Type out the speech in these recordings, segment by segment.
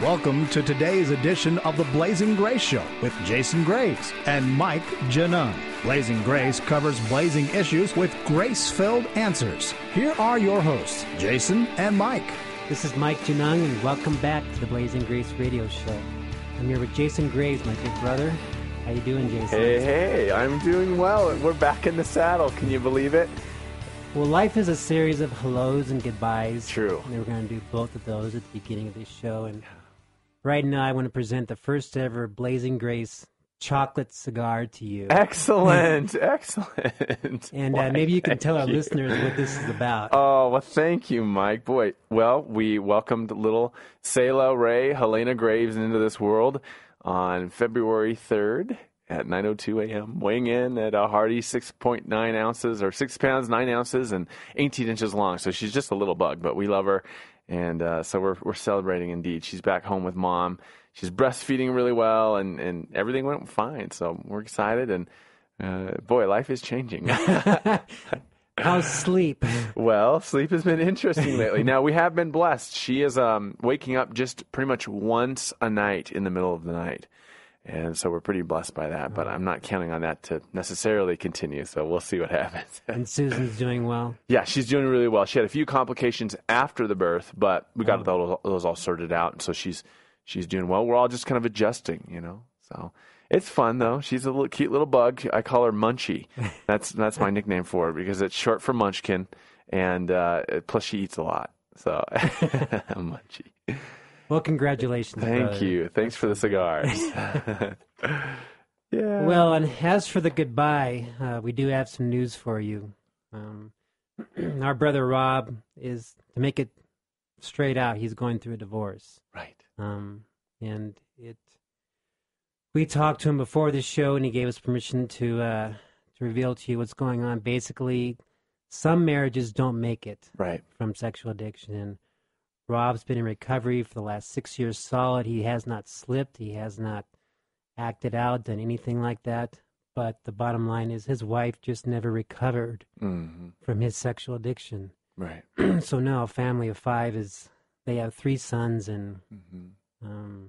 Welcome to today's edition of the Blazing Grace Show with Jason Grace and Mike Janung. Blazing Grace covers blazing issues with grace-filled answers. Here are your hosts, Jason and Mike. This is Mike Janung, and welcome back to the Blazing Grace Radio Show. I'm here with Jason Grace, my big brother. How you doing, Jason? Hey, I'm doing well. We're back in the saddle. Can you believe it? Well, life is a series of hellos and goodbyes. True. And we're going to do both of those at the beginning of this show. And right now, I want to present the first ever Blazing Grace chocolate cigar to you. Excellent. Excellent. And maybe you can tell our listeners what this is about. Oh, well, thank you, Mike. Boy, well, we welcomed little Selah Ray Helena Graves into this world on February 3rd. At 9:02 a.m., weighing in at a hearty 6.9 ounces, or 6 pounds, 9 ounces, and 18 inches long. So she's just a little bug, but we love her. And so we're celebrating indeed. She's back home with mom. She's breastfeeding really well, and everything went fine. So we're excited. And boy, life is changing. How's sleep? Well, sleep has been interesting lately. Now, we have been blessed. She is waking up just pretty much once a night in the middle of the night. And so we're pretty blessed by that, but I'm not counting on that to necessarily continue, so we'll see what happens. And Susan's doing well? Yeah, she's doing really well. She had a few complications after the birth, but we got those all sorted out, and so she's doing well. We're all just kind of adjusting, you know. So it's fun, though. She's a little cute little bug. I call her Munchie. That's my nickname for her because it's short for Munchkin, and plus she eats a lot. So Munchie. Well, congratulations, Thank brother. you. Thanks for the cigars. Yeah. Well, and as for the goodbye, we do have some news for you. Our brother Rob is, to make it straight out, he's going through a divorce. Right. And we talked to him before this show, and he gave us permission to reveal to you what's going on. Basically, some marriages don't make it from sexual addiction, and Rob's been in recovery for the last 6 years solid. He has not slipped. He has not acted out, done anything like that. But the bottom line is his wife just never recovered from his sexual addiction. Right. So now a family of five they have 3 sons, and the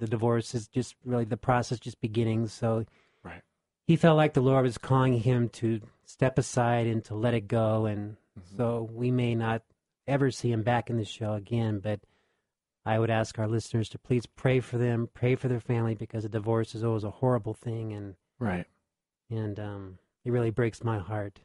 divorce is just really the process just beginning. So he felt like the Lord was calling him to step aside and to let it go. And so we may not ever see him back in the show again, but I would ask our listeners to please pray for them, pray for their family, because a divorce is always a horrible thing, and it really breaks my heart.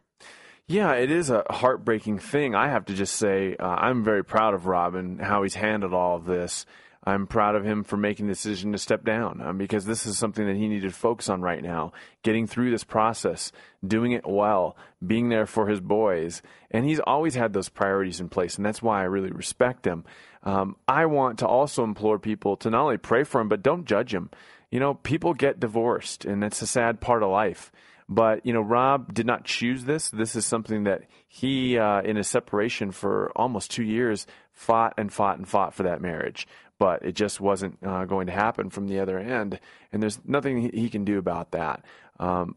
Yeah, it is a heartbreaking thing. I have to just say I'm very proud of Rob and how he's handled all of this. I'm proud of him for making the decision to step down because this is something that he needed to focus on right now, getting through this process, doing it well, being there for his boys. And he's always had those priorities in place, and that's why I really respect him. I want to also implore people to not only pray for him, but don't judge him. You know, people get divorced, and that's a sad part of life. But, you know, Rob did not choose this. This is something that he, in his separation for almost 2 years, fought for that marriage. But it just wasn't going to happen from the other end. And there's nothing he can do about that.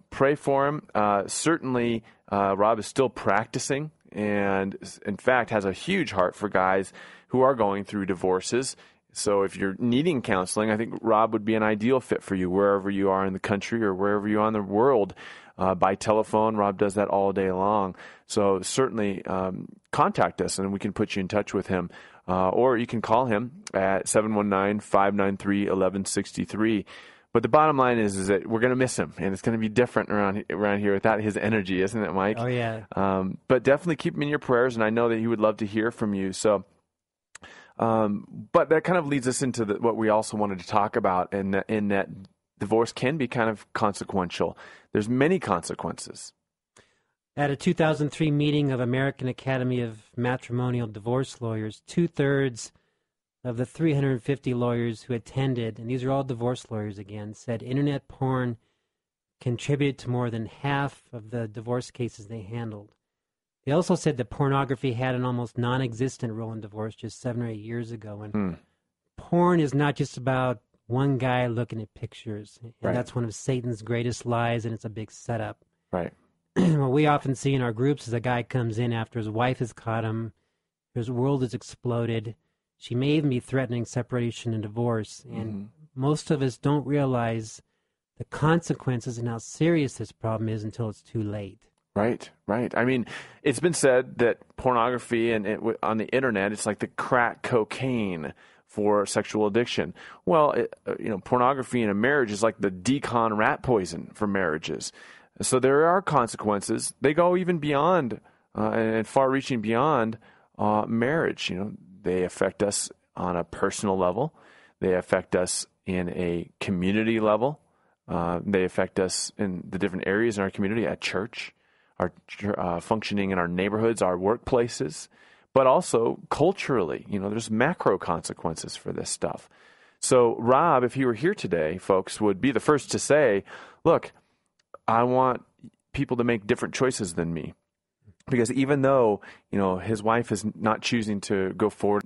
Pray for him. Certainly, Rob is still practicing and, in fact, has a huge heart for guys who are going through divorces. So if you're needing counseling, I think Rob would be an ideal fit for you wherever you are in the country or wherever you are in the world. By telephone, Rob does that all day long. So certainly contact us and we can put you in touch with him. Or you can call him at 719-593-1163. But the bottom line is that we're going to miss him, and it's going to be different around here without his energy, isn't it, Mike? Oh, yeah. But definitely keep him in your prayers, and I know that he would love to hear from you. So, but that kind of leads us into what we also wanted to talk about, in that divorce can be kind of consequential. There's many consequences. At a 2003 meeting of American Academy of Matrimonial Divorce Lawyers, 2/3 of the 350 lawyers who attended, and these are all divorce lawyers again, said internet porn contributed to more than half of the divorce cases they handled. They also said that pornography had an almost non-existent role in divorce just 7 or 8 years ago. And porn is not just about one guy looking at pictures. And that's one of Satan's greatest lies, and it's a big setup. Right. What we often see in our groups is a guy comes in after his wife has caught him, his world has exploded, She may even be threatening separation and divorce. And most of us don't realize the consequences and how serious this problem is until it's too late. Right, right. I mean, it's been said that pornography and on the internet, it's like the crack cocaine for sexual addiction. Well, pornography in a marriage is like the decon rat poison for marriages. So there are consequences. They go even beyond and far-reaching beyond marriage. They affect us on a personal level. They affect us in a community level. They affect us in the different areas in our community, at church, our functioning in our neighborhoods, our workplaces, but also culturally. There's macro consequences for this stuff. So Rob, if he were here today, folks, would be the first to say, look, I want people to make different choices than me. Because even though, his wife is not choosing to go forward,